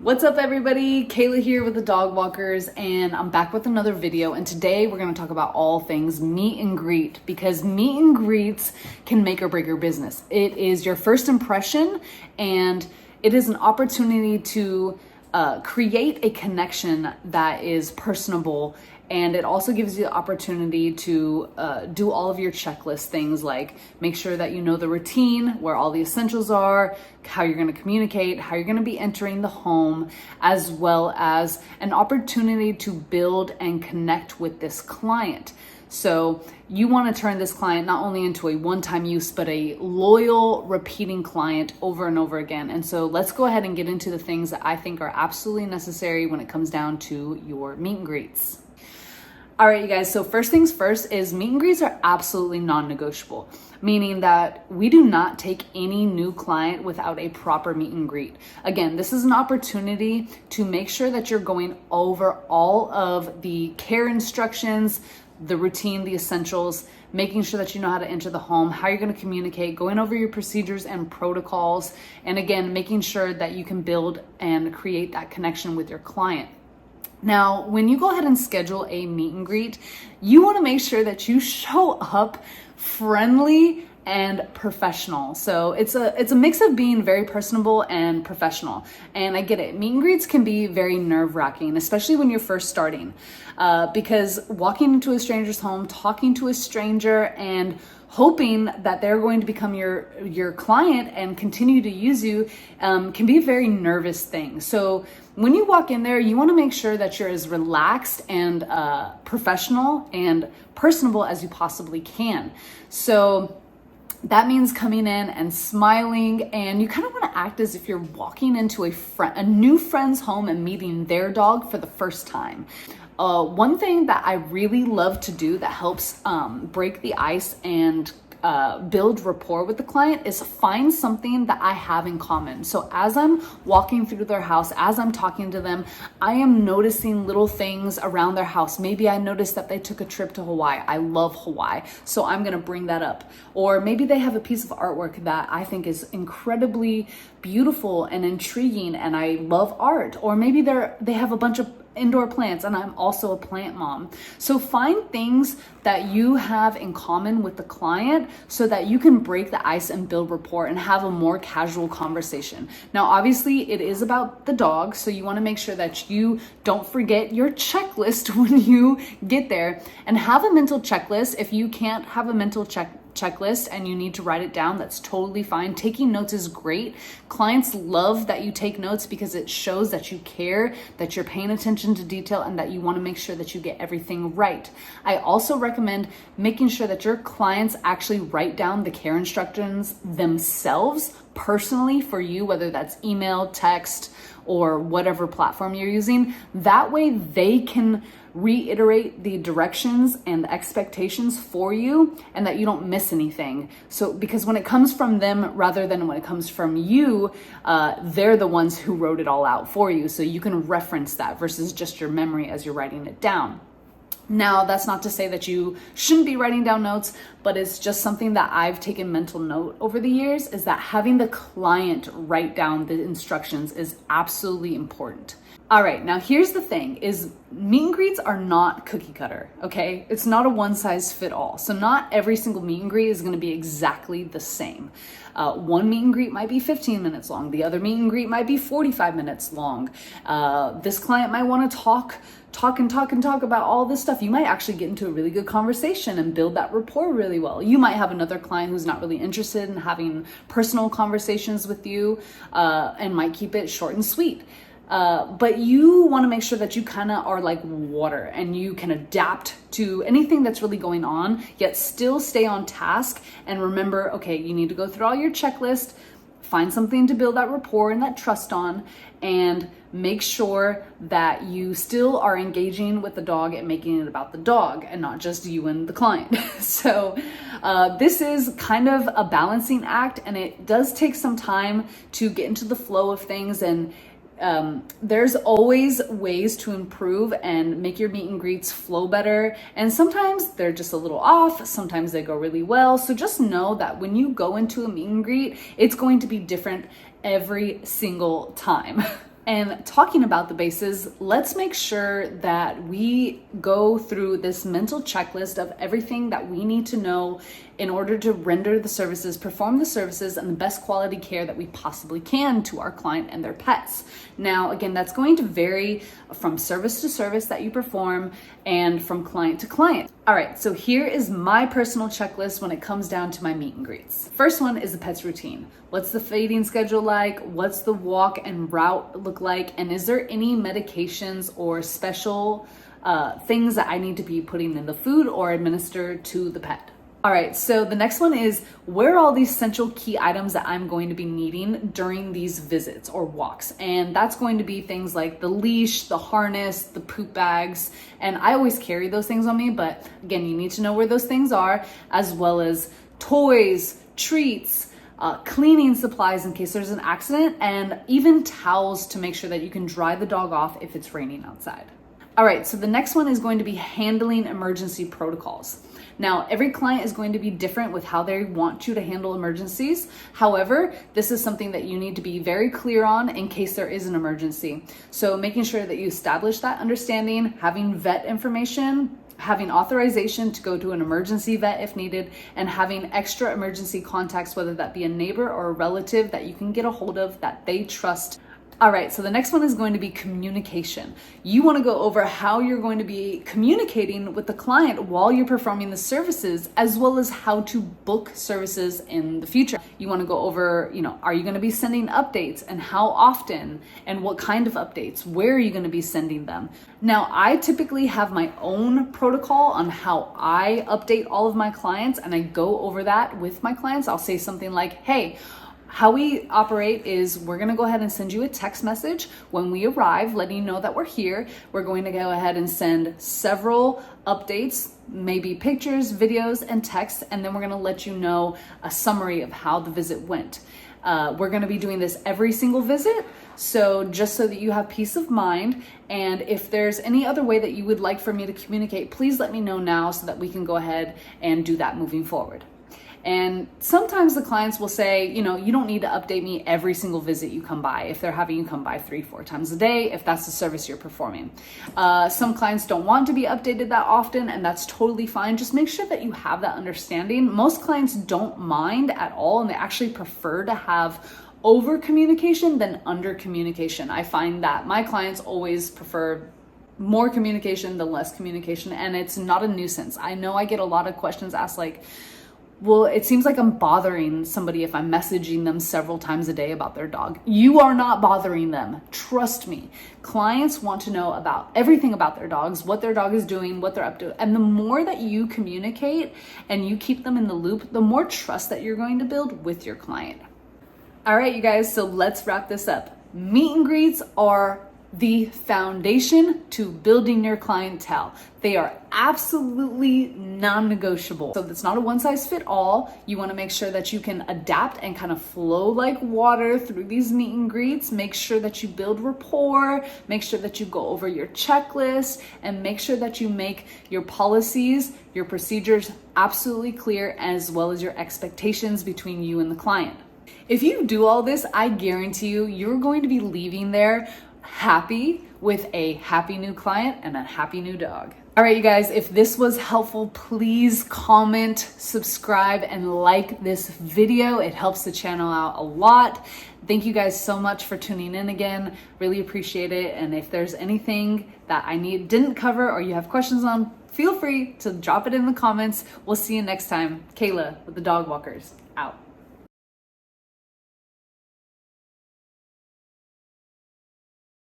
What's up everybody? Kayla here with the Dog Walkers, and I'm back with another video, and today we're going to talk about all things meet and greet, because meet and greets can make or break your business. It is your first impression, and it is an opportunity to create a connection that is personable, and it also gives you the opportunity to do all of your checklist things, like make sure that you know the routine, where all the essentials are, how you're going to communicate, how you're going to be entering the home, as well as an opportunity to build and connect with this client. So you want to turn this client not only into a one-time use, but a loyal, repeating client over and over again. And so let's go ahead and get into the things that I think are absolutely necessary when it comes down to your meet and greets. All right, you guys, so first things first is meet and greets are absolutely non-negotiable, meaning that we do not take any new client without a proper meet and greet. Again, this is an opportunity to make sure that you're going over all of the care instructions, the routine, the essentials, making sure that you know how to enter the home, how you're going to communicate, going over your procedures and protocols, and again, making sure that you can build and create that connection with your client. Now, when you go ahead and schedule a meet and greet, you want to make sure that you show up friendly and professional. So it's a mix of being very personable and professional. And I get it. Meet and greets can be very nerve-wracking, especially when you're first starting, because walking into a stranger's home, talking to a stranger, and hoping that they're going to become your client and continue to use you can be a very nervous thing. So when you walk in there, you want to make sure that you're as relaxed and professional and personable as you possibly can. So that means coming in and smiling, and you kind of want to act as if you're walking into a new friend's home and meeting their dog for the first time. One thing that I really love to do that helps break the ice and build rapport with the client is find something that I have in common. So as I'm walking through their house, as I'm talking to them, I am noticing little things around their house. Maybe I noticed that they took a trip to Hawaii. I love Hawaii, so I'm gonna bring that up. Or maybe they have a piece of artwork that I think is incredibly beautiful and intriguing, and I love art. Or maybe they have a bunch of indoor plants, and I'm also a plant mom. So find things that you have in common with the client so that you can break the ice and build rapport and have a more casual conversation. Now, obviously it is about the dog, so you want to make sure that you don't forget your checklist when you get there, and have a mental checklist. If you can't have a mental checklist and you need to write it down, that's totally fine. Taking notes is great. Clients love that you take notes because it shows that you care, that you're paying attention to detail, and that you want to make sure that you get everything right. I also recommend making sure that your clients actually write down the care instructions themselves personally for you, whether that's email, text, or whatever platform you're using. That way they can reiterate the directions and the expectations for you, and that you don't miss anything. So because when it comes from them rather than when it comes from you, they're the ones who wrote it all out for you, so you can reference that versus just your memory as you're writing it down. Now, that's not to say that you shouldn't be writing down notes, but it's just something that I've taken mental note over the years, is that having the client write down the instructions is absolutely important. All right, now here's the thing, is meet and greets are not cookie cutter, okay? It's not a one size fit all. So not every single meet and greet is gonna be exactly the same. One meet and greet might be 15 minutes long. The other meet and greet might be 45 minutes long. This client might wanna talk about all this stuff. You might actually get into a really good conversation and build that rapport really well. You might have another client who's not really interested in having personal conversations with you and might keep it short and sweet. But you want to make sure that you kind of are like water and you can adapt to anything that's really going on, yet still stay on task. And remember, okay, you need to go through all your checklist, find something to build that rapport and that trust on, and make sure that you still are engaging with the dog and making it about the dog and not just you and the client. So this is kind of a balancing act, and it does take some time to get into the flow of things, and there's always ways to improve and make your meet and greets flow better. And sometimes they're just a little off. Sometimes they go really well. So just know that when you go into a meet and greet, it's going to be different every single time. And talking about the bases, let's make sure that we go through this mental checklist of everything that we need to know in order to render the services, perform the services, and the best quality care that we possibly can to our client and their pets. Now, again, that's going to vary from service to service that you perform and from client to client. All right, so here is my personal checklist when it comes down to my meet and greets. First one is the pet's routine. What's the feeding schedule like? What's the walk and route look like? And is there any medications or special things that I need to be putting in the food or administer to the pet? All right, so the next one is, where are all these essential key items that I'm going to be needing during these visits or walks? And that's going to be things like the leash, the harness, the poop bags. And I always carry those things on me, but again, you need to know where those things are, as well as toys, treats, cleaning supplies in case there's an accident, and even towels to make sure that you can dry the dog off if it's raining outside. All right, so the next one is going to be handling emergency protocols. Now, every client is going to be different with how they want you to handle emergencies. However, this is something that you need to be very clear on in case there is an emergency. So making sure that you establish that understanding, having vet information, having authorization to go to an emergency vet if needed, and having extra emergency contacts, whether that be a neighbor or a relative that you can get a hold of that they trust. All right, so the next one is going to be communication. You want to go over how you're going to be communicating with the client while you're performing the services, as well as how to book services in the future. You want to go over, are you going to be sending updates and how often and what kind of updates? Where are you going to be sending them? Now, I typically have my own protocol on how I update all of my clients, and I go over that with my clients. I'll say something like, hey, how we operate is we're going to go ahead and send you a text message when we arrive, letting you know that we're here. We're going to go ahead and send several updates, maybe pictures, videos, and text, and then we're going to let you know a summary of how the visit went. We're going to be doing this every single visit, so just so that you have peace of mind. And if there's any other way that you would like for me to communicate, please let me know now so that we can go ahead and do that moving forward. And sometimes the clients will say, you don't need to update me every single visit you come by, if they're having you come by 3-4 times a day, if that's the service you're performing. Some clients don't want to be updated that often, and that's totally fine. Just make sure that you have that understanding. Most clients don't mind at all, and they actually prefer to have over communication than under communication. I find that my clients always prefer more communication than less communication, and it's not a nuisance. I know I get a lot of questions asked like, well, it seems like I'm bothering somebody if I'm messaging them several times a day about their dog. You are not bothering them. Trust me. Clients want to know about everything about their dogs, what their dog is doing, what they're up to. And the more that you communicate and you keep them in the loop, the more trust that you're going to build with your client. All right, you guys, so let's wrap this up. Meet and greets are the foundation to building your clientele. They are absolutely non-negotiable. So it's not a one-size-fits-all. You want to make sure that you can adapt and kind of flow like water through these meet and greets. Make sure that you build rapport, make sure that you go over your checklist, and make sure that you make your policies, your procedures absolutely clear, as well as your expectations between you and the client. If you do all this, I guarantee you, you're going to be leaving there happy with a happy new client and a happy new dog. All right, you guys, if this was helpful, please comment, subscribe, and like this video. It helps the channel out a lot. Thank you guys so much for tuning in again. Really appreciate it. And if there's anything that I didn't cover or you have questions on, feel free to drop it in the comments. We'll see you next time. Kayla with the Dog Walkers, out.